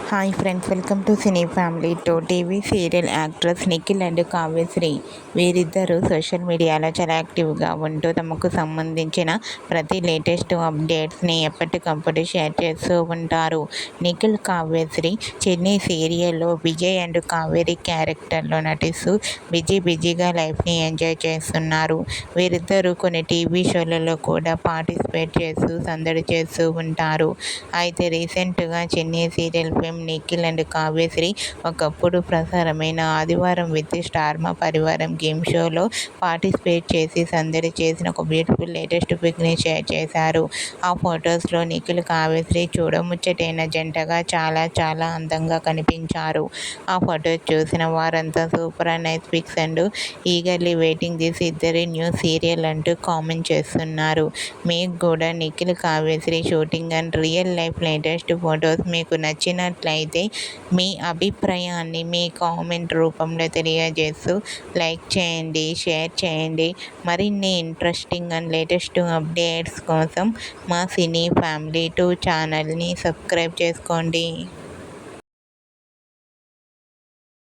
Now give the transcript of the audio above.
Hi friends, welcome to cine family two. TV serial actress Nikhil and Kavyasri వీరిద్దరూ social మీడియాలో చాలా యాక్టివ్గా ఉంటూ తమకు సంబంధించిన ప్రతి లేటెస్ట్ అప్డేట్స్ని ఎప్పటికప్పుడు షేర్ చేస్తూ ఉంటారు. నిఖిల్ కావ్యశ్రీ చెన్నై సీరియల్లో విజయ్ అండ్ కావేరి క్యారెక్టర్లో నటిస్తూ బిజీగా లైఫ్ని ఎంజాయ్ చేస్తున్నారు. వీరిద్దరూ కొన్ని టీవీ షోలలో కూడా పార్టిసిపేట్ చేస్తూ సందడి చేస్తూ ఉంటారు. అయితే రీసెంట్గా Chennai serial fame Nikhil and Kavyasri ఒకప్పుడు ప్రసారమైన ఆదివారం విత్ స్టార్ మా పరివారం గేమ్ షోలో పార్టిసిపేట్ చేసి సందడి చేసిన ఒక బ్యూటిఫుల్ లేటెస్ట్ పిక్ని షేర్ చేశారు. ఆ ఫొటోస్లో నిఖిల్ కావ్యశ్రీ చూడముచ్చటైన జంటగా చాలా అందంగా కనిపించారు. ఆ ఫొటోస్ చూసిన వారంతా super and nice pics and eagerly waiting this ఇద్దరి న్యూ సీరియల్ అంటూ కామెంట్ చేస్తున్నారు. మీకు కూడా Nikhil Kavyashree shooting and real life latest photos మీకు నచ్చినట్లయితే మీ అభిప్రాయాన్ని మీ కామెంట్ రూపంలో తెలియజేస్తూ లైక్ చేయండి, షేర్ చేయండి. మరిన్ని ఇంట్రెస్టింగ్ అండ్ లేటెస్ట్ అప్డేట్స్ కోసం మా సినీ ఫ్యామిలీ 2 ఛానల్ని సబ్స్క్రైబ్ చేసుకోండి.